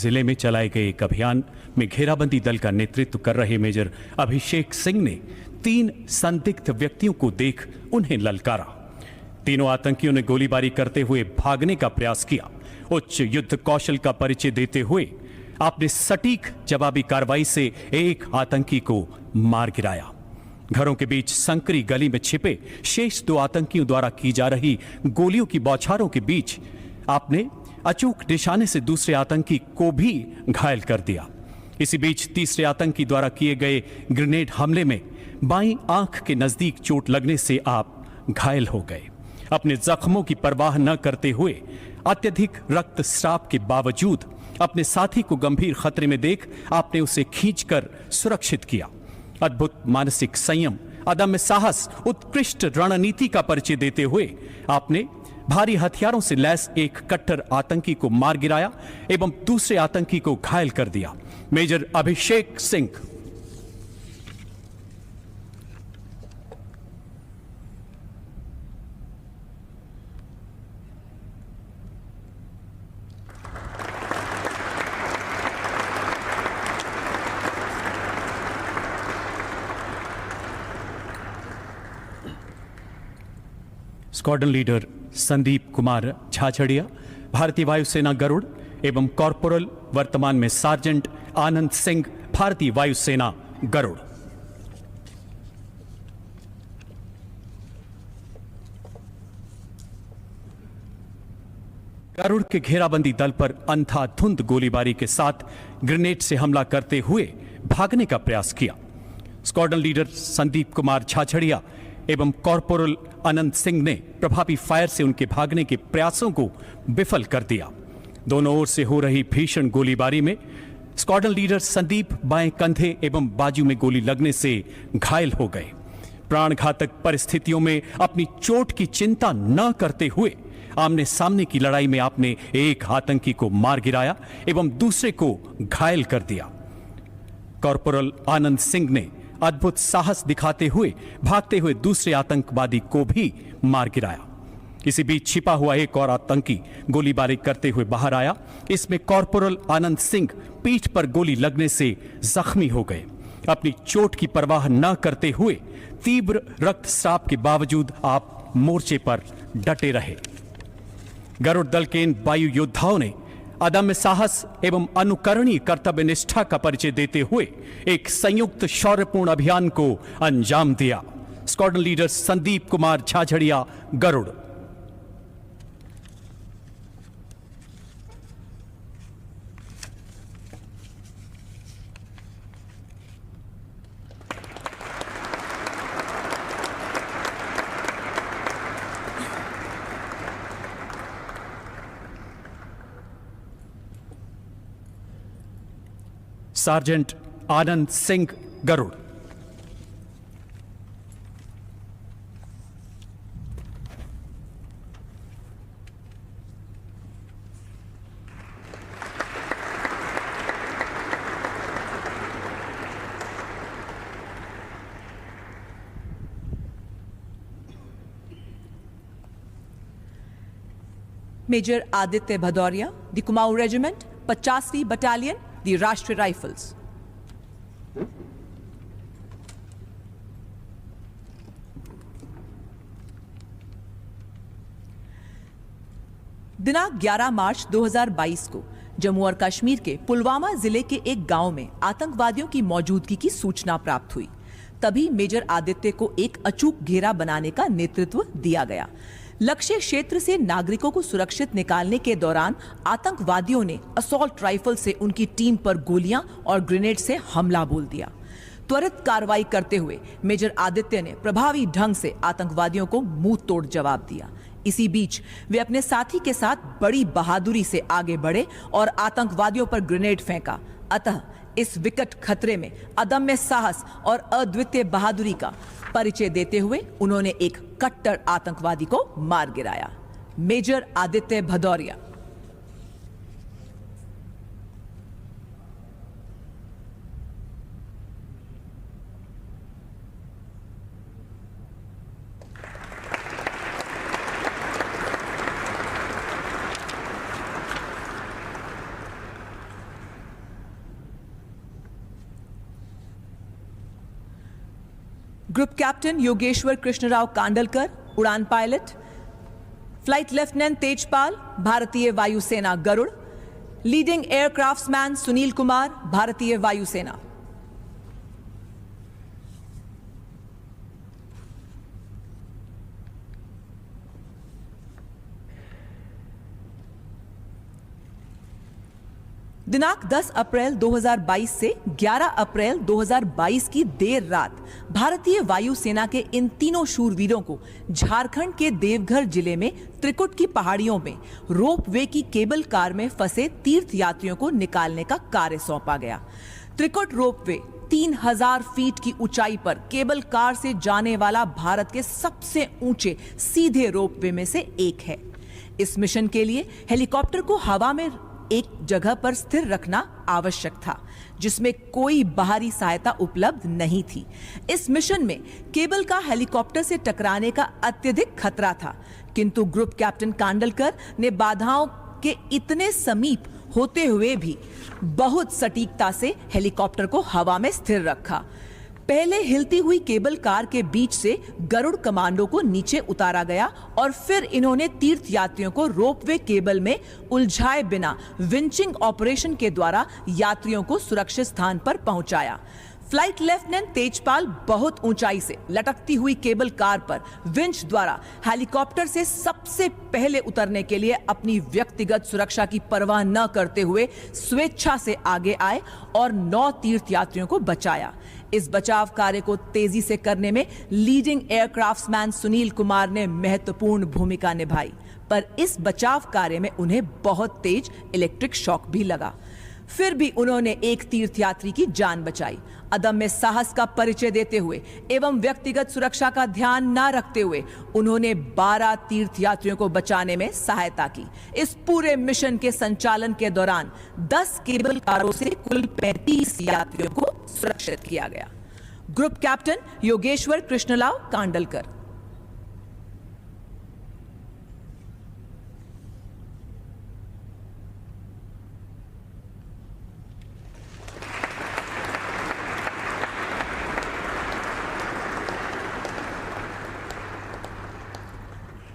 जिले में चलाए गए एक अभियान में घेराबंदी दल का नेतृत्व कर रहे मेजर अभिषेक सिंह ने 3 संदिग्ध व्यक्तियों को देख उन्हें ललकारा। तीनों आतंकियों ने गोलीबारी करते हुए भागने का प्रयास किया। उच्च युद्ध कौशल का परिचय देते हुए आपने सटीक जवाबी कार्रवाई से एक आतंकी को मार गिराया। घरों के बीच संकरी गली में छिपे शेष 2 आतंकियों द्वारा की जा रही गोलियों की बौछारों के बीच आपने अचूक निशाने से दूसरे आतंकी को भी घायल कर दिया। इसी बीच तीसरे आतंकी द्वारा किए गए ग्रेनेड हमले में बाईं आंख के नजदीक चोट लगने से आप घायल हो गए। अपने जख्मों की परवाह न करते हुए अत्यधिक रक्तस्राव के बावजूद अपने साथी को गंभीर खतरे में देख आपने उसे खींचकर सुरक्षित किया। अद्भुत मानसिक संयम, अदम्य साहस, उत्कृष्ट रणनीति का परिचय देते हुए आपने भारी हथियारों से लैस एक कट्टर आतंकी को मार गिराया एवं दूसरे आतंकी को घायल कर दिया। Major Abhishek Singh. Squadron leader Sandeep Kumar Jhajharia, भारतीय वायुसेना गरुड़ एवं कॉर्पोरल वर्तमान में सार्जेंट आनंद सिंह, भारतीय वायुसेना गरुड़। गरुड़ के घेराबंदी दल पर अंधाधुंध गोलीबारी के साथ ग्रेनेड से हमला करते हुए भागने का प्रयास किया। स्क्वाड्रन लीडर संदीप कुमार झाझड़िया एवं कॉर्पोरल आनंद सिंह ने प्रभावी फायर से उनके भागने के प्रयासों को विफल कर दिया। दोनों ओर से हो रही भीषण गोलीबारी में स्क्वाड्रन लीडर संदीप बाएं कंधे एवं बाजू में गोली लगने से घायल हो गए। प्राणघातक परिस्थितियों में अपनी चोट की चिंता न करते हुए आमने सामने की लड़ाई में आपने एक आतंकी को मार गिराया एवं दूसरे को घायल कर दिया। कॉर्पोरल आनंद सिंह ने अद्भुत साहस दिखाते हुए भागते हुए दूसरे आतंकवादी को भी मार गिराया। इसी बीच छिपा हुआ एक और आतंकी गोलीबारी करते हुए बाहर आया। इसमें कॉर्पोरल आनंद सिंह पीठ पर गोली लगने से जख्मी हो गए। अपनी चोट की परवाह न करते हुए तीव्र रक्तस्राव के बावजूद आप मोर्चे पर डटे रहे। गरुड़ दल के इन वायु योद्धाओं ने अदम्य साहस एवं अनुकरणीय कर्तव्य निष्ठा का परिचय देते हुए एक संयुक्त शौर्यपूर्ण अभियान को अंजाम दिया। Squadron leader Sandeep Kumar Jhajharia, Garud. Sergeant Anand Singh, Garud. Major Aditya Bhadauria, the Kumaon regiment, 50वीं बटालियन, द राष्ट्रीय राइफल्स। दिनांक 11 मार्च 2022 को जम्मू और कश्मीर के पुलवामा जिले के एक गांव में आतंकवादियों की मौजूदगी की सूचना प्राप्त हुई। तभी मेजर आदित्य को एक अचूक घेरा बनाने का नेतृत्व दिया गया। लक्ष्य क्षेत्र से नागरिकों को सुरक्षित निकालने के दौरान आतंकवादियों ने असॉल्ट राइफल से उनकी टीम पर गोलियां और ग्रेनेड से हमला बोल दिया। त्वरित कार्रवाई करते हुए मेजर आदित्य ने प्रभावी ढंग से आतंकवादियों को मुंह तोड़ जवाब दिया। इसी बीच वे अपने साथी के साथ बड़ी बहादुरी से आगे बढ़े और आतंकवादियों पर ग्रेनेड फेंका। अतः इस विकट खतरे में अदम्य साहस और अद्वितीय बहादुरी का परिचय देते हुए उन्होंने एक कट्टर आतंकवादी को मार गिराया। Major Aditya Bhadauria. Group captain Yogeshwar Krishnarao Kandalkar, उड़ान पायलट। फ्लाइट लेफ्टिनेंट तेजपाल, भारतीय वायुसेना गरुड़। लीडिंग एयरक्राफ्ट्समैन सुनील कुमार, भारतीय वायुसेना। दिनांक 10 अप्रैल 2022 से 11 अप्रैल 2022 की देर रात भारतीय वायुसेना के इन तीनों शूरवीरों को झारखंड के देवघर जिले में त्रिकुट की पहाड़ियों में रोपवे की केबल कार में फंसे तीर्थ यात्रियों को निकालने का कार्य सौंपा गया। त्रिकुट रोपवे 3000 फीट की ऊंचाई पर केबल कार से जाने वाला भारत के सबसे ऊंचे सीधे रोपवे में से एक है। इस मिशन के लिए हेलीकॉप्टर को हवा में एक जगह पर स्थिर रखना आवश्यक था, जिसमें कोई बाहरी सहायता उपलब्ध नहीं थी। इस मिशन में केबल का हेलीकॉप्टर से टकराने का अत्यधिक खतरा था, किंतु ग्रुप कैप्टन कांडलकर ने बाधाओं के इतने समीप होते हुए भी बहुत सटीकता से हेलीकॉप्टर को हवा में स्थिर रखा। पहले हिलती हुई केबल कार के बीच से गरुड़ कमांडो को नीचे उतारा गया और फिर इन्होंने तीर्थ यात्रियों को रोपवे केबल में उलझाए बिना विंचिंग ऑपरेशन के द्वारा यात्रियों को सुरक्षित स्थान पर पहुंचाया। फ्लाइट लेफ्टिनेंट तेजपाल बहुत ऊंचाई से लटकती हुई केबल कार पर विंच द्वारा हेलीकॉप्टर से सबसे पहले उतरने के लिए अपनी व्यक्तिगत सुरक्षा की परवाह न करते हुए स्वेच्छा से आगे आए और 9 तीर्थ यात्रियों को बचाया। इस बचाव कार्य को तेजी से करने में लीडिंग एयरक्राफ्ट्समैन सुनील कुमार ने महत्वपूर्ण भूमिका निभाई, पर इस बचाव कार्य में उन्हें बहुत तेज इलेक्ट्रिक शॉक भी लगा। फिर भी उन्होंने एक तीर्थ यात्री की जान बचाई। अदम्य साहस का परिचय देते हुए एवं व्यक्तिगत सुरक्षा का ध्यान न रखते हुए उन्होंने 12 तीर्थ यात्रियों को बचाने में सहायता की। इस पूरे मिशन के संचालन के दौरान 10 केबल कारों से कुल 35 यात्रियों को सुरक्षित किया गया। Group captain Yogeshwar Krishnarao Kandalkar.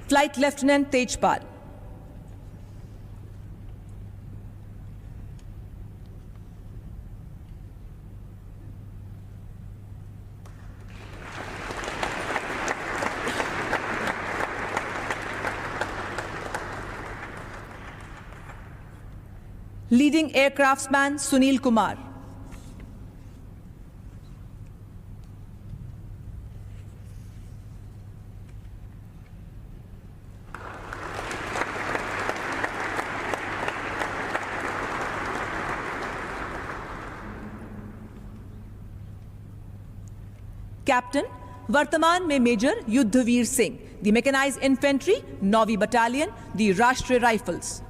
Flight lieutenant Tejpal. Leading aircraftsman Sunil Kumar. Captain वर्तमान में major Yudhvir Singh, the mechanised infantry, 9वीं बटालियन, द राष्ट्रीय राइफल्स।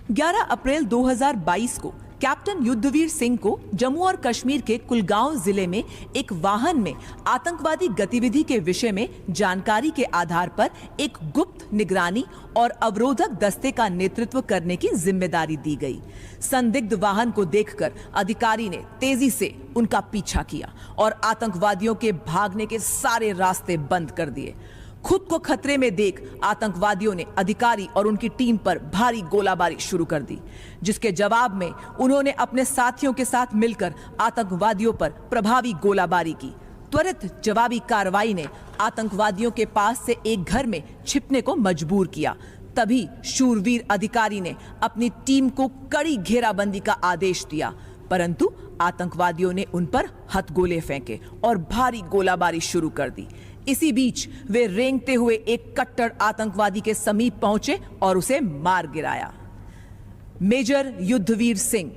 ग्यारह अप्रैल 2022 को कैप्टन युद्धवीर सिंह को जम्मू और कश्मीर के कुलगांव जिले में एक वाहन में आतंकवादी गतिविधि के विषय में जानकारी के आधार पर एक गुप्त निगरानी और अवरोधक दस्ते का नेतृत्व करने की जिम्मेदारी दी गई। संदिग्ध वाहन को देखकर अधिकारी ने तेजी से उनका पीछा किया और आतंकवादियों के भागने के सारे रास्ते बंद कर दिए। खुद को खतरे में देख आतंकवादियों ने अधिकारी और उनकी टीम पर भारी गोलाबारी शुरू कर दी, जिसके जवाब में उन्होंने अपने साथियों के साथ मिलकर आतंकवादियों पर प्रभावी गोलाबारी की। त्वरित जवाबी कार्रवाई ने आतंकवादियों के पास से एक घर में छिपने को मजबूर किया। तभी शूरवीर अधिकारी ने अपनी टीम को कड़ी घेराबंदी का आदेश दिया, परंतु आतंकवादियों ने उन पर हथगोले फेंके और भारी गोलाबारी शुरू कर दी। इसी बीच वे रेंगते हुए एक कट्टर आतंकवादी के समीप पहुंचे और उसे मार गिराया। Major Yudhvir Singh.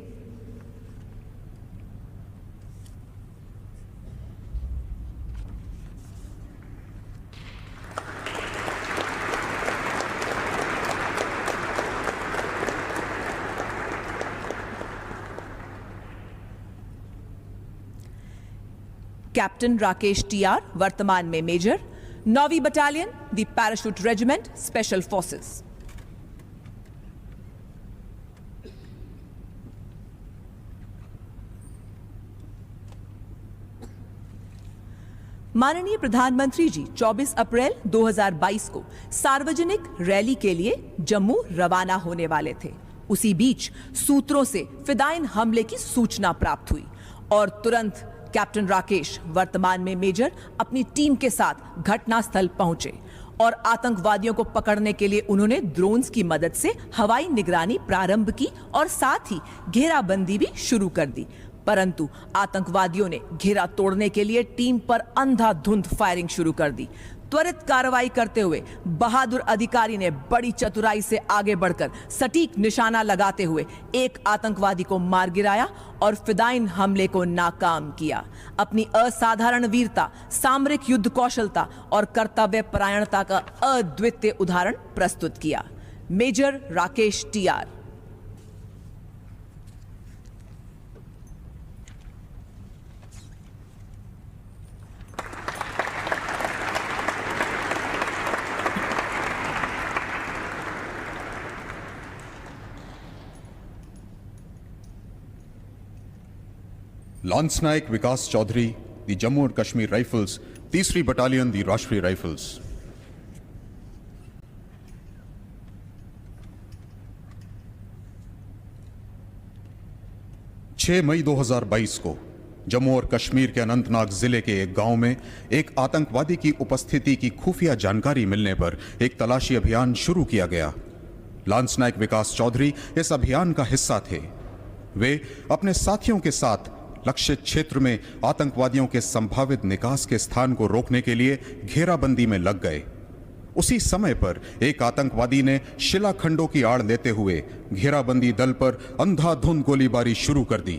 Captain Rakesh TR, वर्तमान में मेजर, 9वीं battalion, the parachute regiment, special forces. माननीय प्रधानमंत्री जी 24 अप्रैल 2022 को सार्वजनिक रैली के लिए जम्मू रवाना होने वाले थे। उसी बीच सूत्रों से फिदायिन हमले की सूचना प्राप्त हुई और तुरंत कैप्टन राकेश, वर्तमान में मेजर, अपनी टीम के साथ घटनास्थल पहुंचे और आतंकवादियों को पकड़ने के लिए उन्होंने ड्रोन्स की मदद से हवाई निगरानी प्रारंभ की और साथ ही घेराबंदी भी शुरू कर दी। परंतु आतंकवादियों ने घेरा तोड़ने के लिए टीम पर अंधाधुंध फायरिंग शुरू कर दी। त्वरित कार्रवाई करते हुए बहादुर अधिकारी ने बड़ी चतुराई से आगे बढ़कर सटीक निशाना लगाते हुए एक आतंकवादी को मार गिराया और फिदायिन हमले को नाकाम किया। अपनी असाधारण वीरता, सामरिक युद्ध कौशलता और कर्तव्य परायणता का अद्वितीय उदाहरण प्रस्तुत किया। Major Rakesh TR. Lance Naik Vikas Chaudhary, the Jammu और कश्मीर राइफल्स, 3री बटालियन, दी राष्ट्रीय राइफल्स। मई 2022 को जम्मू और कश्मीर के अनंतनाग जिले के एक गांव में एक आतंकवादी की उपस्थिति की खुफिया जानकारी मिलने पर एक तलाशी अभियान शुरू किया गया। लांस नायक विकास चौधरी इस अभियान का हिस्सा थे। वे अपने साथियों के साथ लक्षित क्षेत्र में आतंकवादियों के संभावित निकास के स्थान को रोकने के लिए घेराबंदी में लग गए। उसी समय पर एक आतंकवादी ने शिलाखंडों की आड़ लेते हुए घेराबंदी दल पर अंधाधुंध गोलीबारी शुरू कर दी।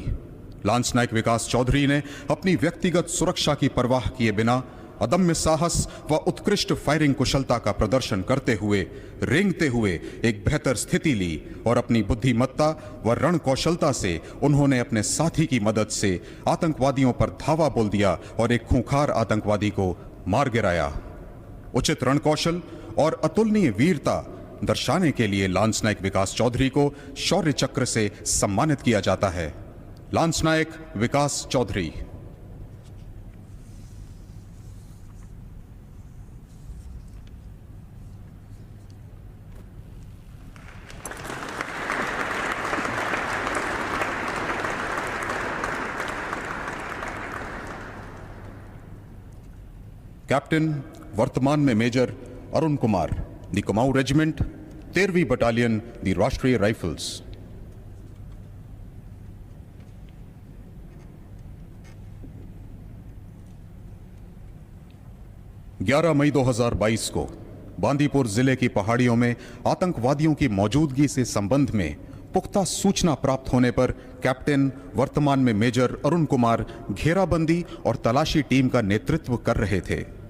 लांस नायक विकास चौधरी ने अपनी व्यक्तिगत सुरक्षा की परवाह किए बिना अदम्य साहस व उत्कृष्ट फायरिंग कुशलता का प्रदर्शन करते हुए, रेंगते हुए एक बेहतर स्थिति ली और अपनी बुद्धिमत्ता व रण कौशलता से उन्होंने अपने साथी की मदद से आतंकवादियों पर धावा बोल दिया और एक खूंखार आतंकवादी को मार गिराया। उचित रण कौशल और अतुलनीय वीरता दर्शाने के लिए लांस नायक विकास चौधरी को शौर्य चक्र से सम्मानित किया जाता है। लांस नायक विकास चौधरी। कैप्टन, वर्तमान में major Arun Kumar, the Kumaon regiment, 13वीं battalion, the Rashtriya rifles. 11 मई 2022 को बांदीपुर जिले की पहाड़ियों में आतंकवादियों की मौजूदगी से संबंध में पुख्ता सूचना प्राप्त होने पर कैप्टन, वर्तमान में मेजर अरुण कुमार घेराबंदी और तलाशी टीम का नेतृत्व कर रहे थे।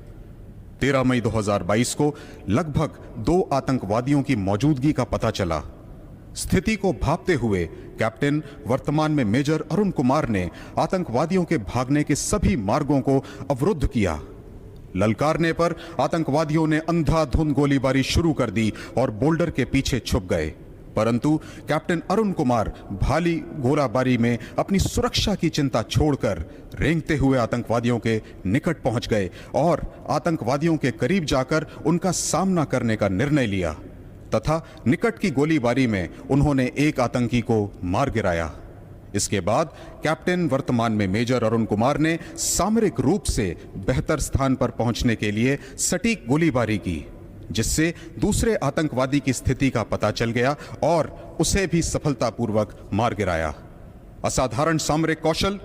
13 मई 2022 को लगभग 2 आतंकवादियों की मौजूदगी का पता चला। स्थिति को भांपते हुए कैप्टन, वर्तमान में मेजर अरुण कुमार ने आतंकवादियों के भागने के सभी मार्गों को अवरुद्ध किया। ललकारने पर आतंकवादियों ने अंधाधुंध गोलीबारी शुरू कर दी और बोल्डर के पीछे छुप गए। परंतु कैप्टन अरुण कुमार भाली गोलाबारी में अपनी सुरक्षा की चिंता छोड़कर रेंगते हुए आतंकवादियों के निकट पहुंच गए और आतंकवादियों के करीब जाकर उनका सामना करने का निर्णय लिया तथा निकट की गोलीबारी में उन्होंने एक आतंकी को मार गिराया। इसके बाद कैप्टन, वर्तमान में मेजर अरुण कुमार ने सामरिक रूप से बेहतर स्थान पर पहुंचने के लिए सटीक गोलीबारी की, जिससे दूसरे आतंकवादी की स्थिति का पता चल गया और उसे भी सफलतापूर्वक मार गिराया। असाधारण सामरिक कौशल,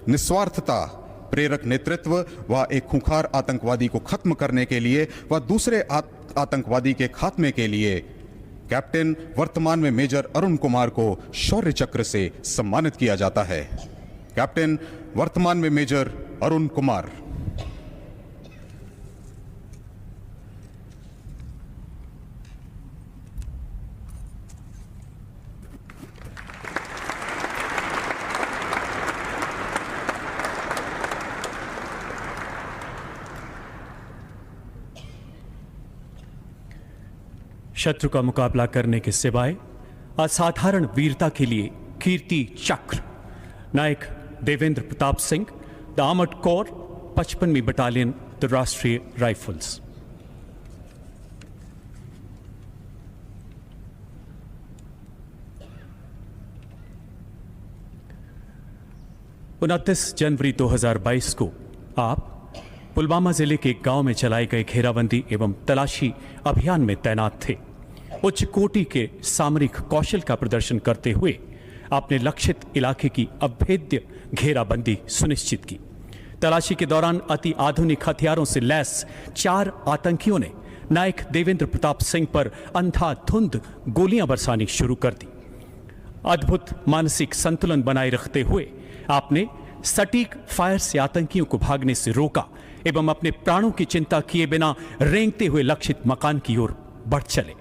निस्वार्थता, प्रेरक नेतृत्व व एक खूंखार आतंकवादी को खत्म करने के लिए व दूसरे आतंकवादी के खात्मे के लिए कैप्टन, वर्तमान में मेजर अरुण कुमार को शौर्य चक्र से सम्मानित किया जाता है। कैप्टन, वर्तमान में मेजर अरुण कुमार। शत्रु का मुकाबला करने के सिवाय असाधारण वीरता के लिए Kirti Chakra Naik Devendra Pratap Singh, the armoured corps, 55वीं बटालियन, द राष्ट्रीय राइफल्स। उनतीस जनवरी 2022 को आप पुलवामा जिले के एक गांव में चलाए गए घेराबंदी एवं तलाशी अभियान में तैनात थे। उच्च कोटि के सामरिक कौशल का प्रदर्शन करते हुए आपने लक्षित इलाके की अभेद्य घेराबंदी सुनिश्चित की। तलाशी के दौरान अति आधुनिक हथियारों से लैस 4 आतंकियों ने नायक देवेंद्र प्रताप सिंह पर अंधाधुंध गोलियां बरसानी शुरू कर दी। अद्भुत मानसिक संतुलन बनाए रखते हुए आपने सटीक फायर से आतंकियों को भागने से रोका एवं अपने प्राणों की चिंता किए बिना रेंगते हुए लक्षित मकान की ओर बढ़ चले।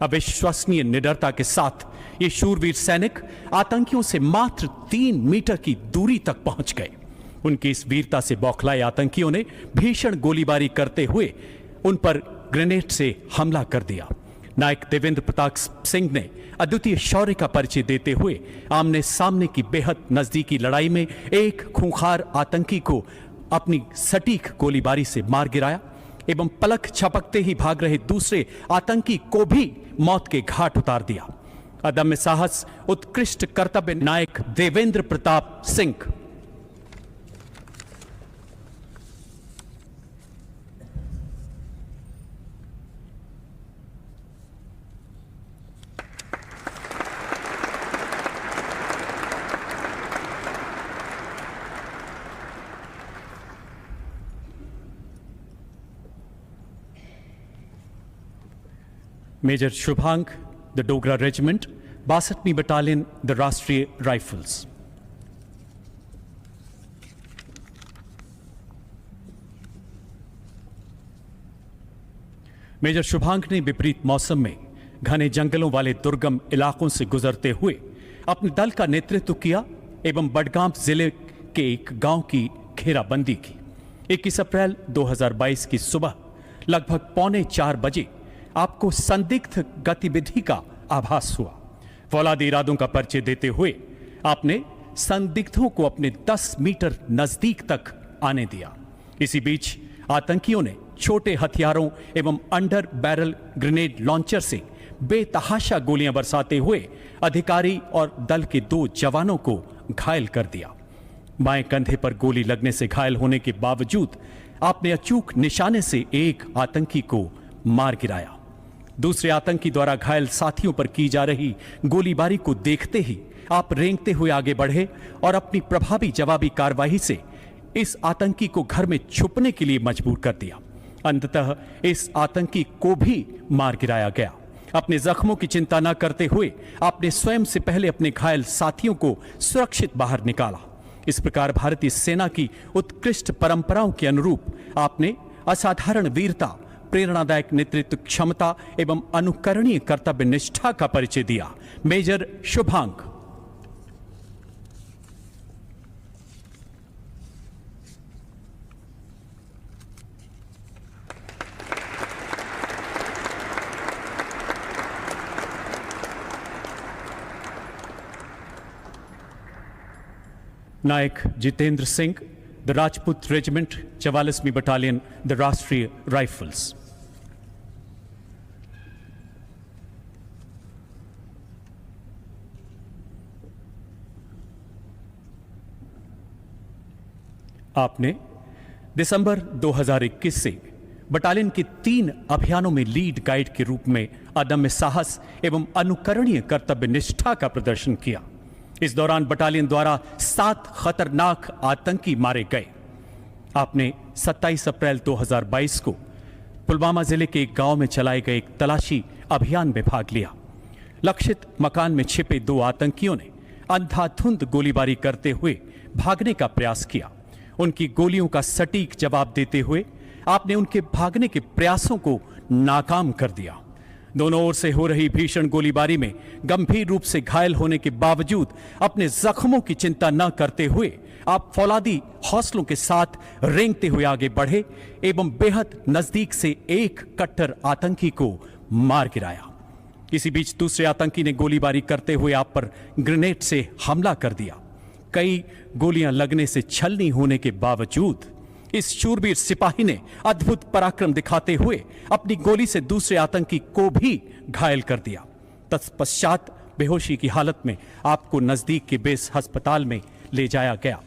अविश्वसनीय निडरता के साथ ये शूरवीर सैनिक आतंकियों से मात्र 3 मीटर की दूरी तक पहुंच गए। उनकी इस वीरता से बौखलाए आतंकियों ने भीषण गोलीबारी करते हुए उन पर ग्रेनेड से हमला कर दिया। नायक देवेंद्र प्रताप सिंह ने अद्वितीय शौर्य का परिचय देते हुए आमने सामने की बेहद नजदीकी लड़ाई में एक खूंखार आतंकी को अपनी सटीक गोलीबारी से मार गिराया एवं पलक झपकते ही भाग रहे दूसरे आतंकी को भी मौत के घाट उतार दिया। अदम्य साहस, उत्कृष्ट कर्तव्य Naik Devendra Pratap Singh. Major Shubhang, the Dogra regiment, 62वीं battalion, the Rashtriya rifles. Major Shubhang ने विपरीत मौसम में घने जंगलों वाले दुर्गम इलाकों से गुजरते हुए अपने दल का नेतृत्व किया एवं बडगाम जिले के एक गांव की घेराबंदी की। 21 अप्रैल 2022 की सुबह लगभग 3:45 बजे आपको संदिग्ध गतिविधि का आभास हुआ। फौलादी इरादों का परिचय देते हुए आपने संदिग्धों को अपने 10 मीटर नजदीक तक आने दिया। इसी बीच आतंकियों ने छोटे हथियारों एवं अंडर बैरल ग्रेनेड लॉन्चर से बेतहाशा गोलियां बरसाते हुए अधिकारी और दल के 2 जवानों को घायल कर दिया। बाएं कंधे पर गोली लगने से घायल होने के बावजूद आपने अचूक निशाने से एक आतंकी को मार गिराया। दूसरे आतंकी द्वारा घायल साथियों पर की जा रही गोलीबारी को देखते ही आप रेंगते हुए आगे बढ़े और अपनी प्रभावी जवाबी कार्रवाई से इस आतंकी को घर में छुपने के लिए मजबूर कर दिया। अंततः इस आतंकी को भी मार गिराया गया। अपने जख्मों की चिंता न करते हुए आपने स्वयं से पहले अपने घायल साथियों को सुरक्षित बाहर निकाला। इस प्रकार भारतीय सेना की उत्कृष्ट परंपराओं के अनुरूप आपने असाधारण वीरता, प्रेरणादायक नेतृत्व क्षमता एवं अनुकरणीय कर्तव्य निष्ठा का परिचय दिया। Major Shubhang. Naik Jitendra Singh, the Rajput regiment, 44वीं बटालियन, द राष्ट्रीय राइफल्स। आपने दिसंबर 2021 से बटालियन के 3 अभियानों में लीड गाइड के रूप में अदम्य साहस एवं अनुकरणीय कर्तव्य निष्ठा का प्रदर्शन किया। इस दौरान बटालियन द्वारा 7 खतरनाक आतंकी मारे गए। आपने 27 अप्रैल 2022 को पुलवामा जिले के एक गांव में चलाए गए एक तलाशी अभियान में भाग लिया। लक्षित मकान में छिपे 2 आतंकियों ने अंधाधुंध गोलीबारी करते हुए भागने का प्रयास किया। उनकी गोलियों का सटीक जवाब देते हुए आपने उनके भागने के प्रयासों को नाकाम कर दिया। दोनों ओर से हो रही भीषण गोलीबारी में गंभीर रूप से घायल होने के बावजूद अपने जख्मों की चिंता न करते हुए आप फौलादी हौसलों के साथ रेंगते हुए आगे बढ़े एवं बेहद नजदीक से एक कट्टर आतंकी को मार गिराया। इसी बीच दूसरे आतंकी ने गोलीबारी करते हुए आप पर ग्रेनेड से हमला कर दिया। कई गोलियां लगने से छलनी होने के बावजूद इस शूरवीर सिपाही ने अद्भुत पराक्रम दिखाते हुए अपनी गोली से दूसरे आतंकी को भी घायल कर दिया। तत्पश्चात बेहोशी की हालत में आपको नजदीक के बेस अस्पताल में ले जाया गया।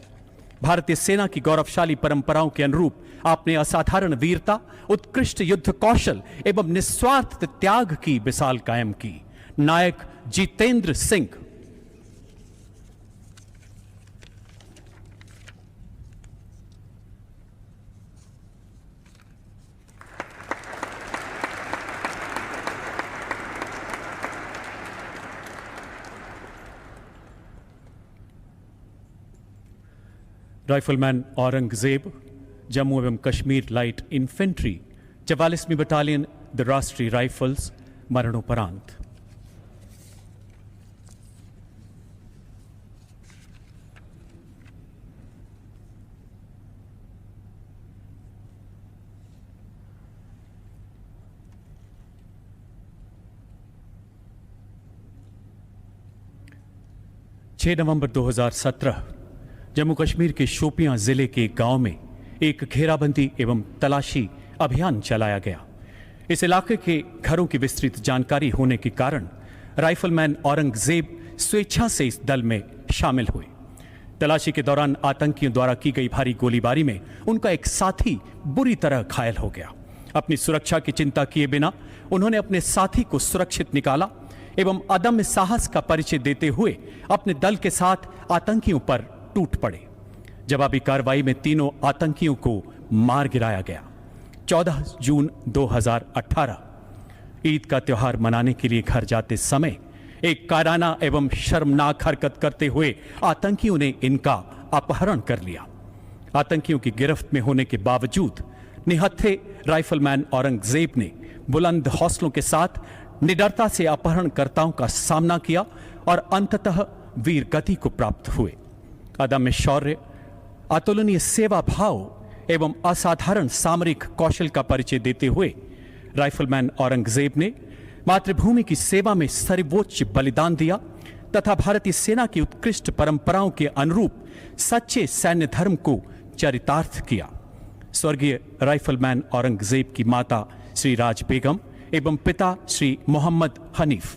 भारतीय सेना की गौरवशाली परंपराओं के अनुरूप आपने असाधारण वीरता, उत्कृष्ट युद्ध कौशल एवं निस्वार्थ त्याग की मिसाल कायम की। नायक जितेंद्र सिंह। राइफलमैन औरंगजेब, जम्मू एवं कश्मीर लाइट इन्फेंट्री 44वीं बटालियन द राष्ट्रीय राइफल्स, मरणोपरांत। नवंबर 2017 जम्मू कश्मीर के शोपियां जिले के गांव में एक घेराबंदी एवं तलाशी अभियान चलाया गया। इस इलाके के घरों की विस्तृत जानकारी होने के कारण राइफलमैन औरंगजेब स्वेच्छा से इस दल में शामिल हुए। तलाशी के दौरान आतंकियों द्वारा की गई भारी गोलीबारी में उनका एक साथी बुरी तरह घायल हो गया। अपनी सुरक्षा की चिंता किए बिना उन्होंने अपने साथी को सुरक्षित निकाला एवं अदम्य साहस का परिचय देते हुए अपने दल के साथ आतंकियों पर टूट पड़े। जवाबी कार्रवाई में तीनों आतंकियों को मार गिराया गया। 14 जून 2018 ईद का त्योहार मनाने के लिए घर जाते समय एक कायराना एवं शर्मनाक हरकत करते हुए आतंकियों ने इनका अपहरण कर लिया। आतंकियों की गिरफ्त में होने के बावजूद निहत्थे राइफलमैन औरंगजेब ने बुलंद हौसलों के साथ निडरता से अपहरणकर्ताओं का सामना किया और अंततः वीर गति को प्राप्त हुए। अदम्य शौर्य, अतुलनीय सेवा भाव एवं असाधारण सामरिक कौशल का परिचय देते हुए राइफलमैन औरंगजेब ने मातृभूमि की सेवा में सर्वोच्च बलिदान दिया तथा भारतीय सेना की उत्कृष्ट परंपराओं के अनुरूप सच्चे सैन्य धर्म को चरितार्थ किया। स्वर्गीय राइफलमैन औरंगजेब की माता श्री राज बेगम एवं पिता श्री मोहम्मद हनीफ।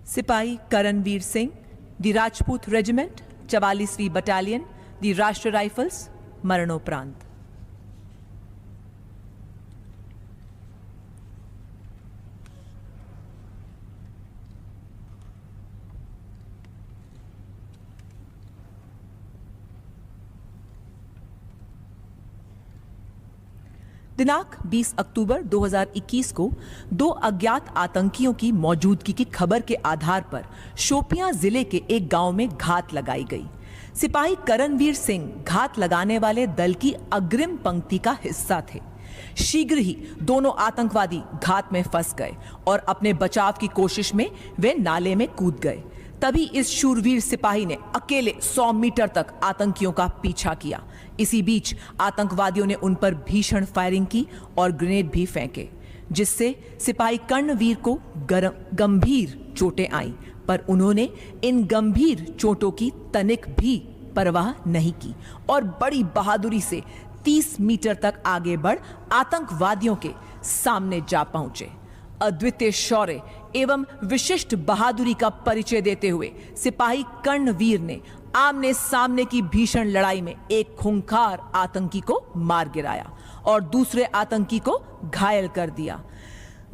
सिपाही करणवीर सिंह, दी राजपूत रेजिमेंट, 44वीं बटालियन, दी राष्ट्रीय राइफल्स, मरणोपरांत। दिनांक 20 अक्टूबर 2021 को दो अज्ञात आतंकियों की मौजूदगी की खबर के आधार पर शोपियां जिले के एक गांव में घात लगाई गई। सिपाही करणवीर सिंह घात लगाने वाले दल की अग्रिम पंक्ति का हिस्सा थे। शीघ्र ही दोनों आतंकवादी घात में फंस गए और अपने बचाव की कोशिश में वे नाले में कूद गए। तभी इस शूरवीर सिपाही ने अकेले 100 मीटर तक आतंकियों का पीछा किया। इसी बीच आतंकवादियों ने उन पर भीषण फायरिंग की और ग्रेनेड भी फेंके, जिससे सिपाही कर्णवीर को गंभीर चोटें आईं, पर उन्होंने इन गंभीर चोटों की तनिक भी परवाह नहीं की और बड़ी बहादुरी से 30 मीटर तक आगे बढ़ आतंकवादियों के सामने जा पहुंचे। अद्वितीय शौर्य एवं विशिष्ट बहादुरी का परिचय देते हुए सिपाही कर्णवीर ने आमने सामने की भीषण लड़ाई में एक खूंखार आतंकी को मार गिराया और दूसरे आतंकी को घायल कर दिया।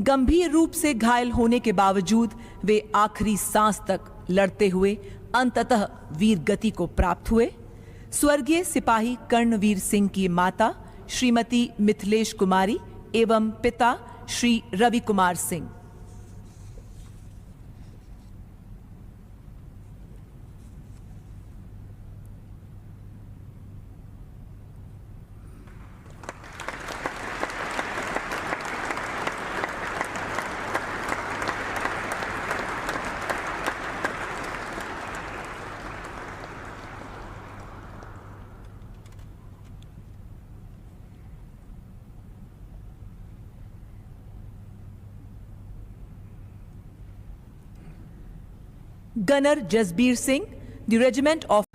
गंभीर रूप से घायल होने के बावजूद वे आखिरी सांस तक लड़ते हुए अंततः वीर गति को प्राप्त हुए। स्वर्गीय सिपाही कर्णवीर सिंह की माता श्रीमती मिथिलेश कुमारी एवं पिता Shri Ravi Kumar Singh. Gunner Jasbir Singh, the regiment of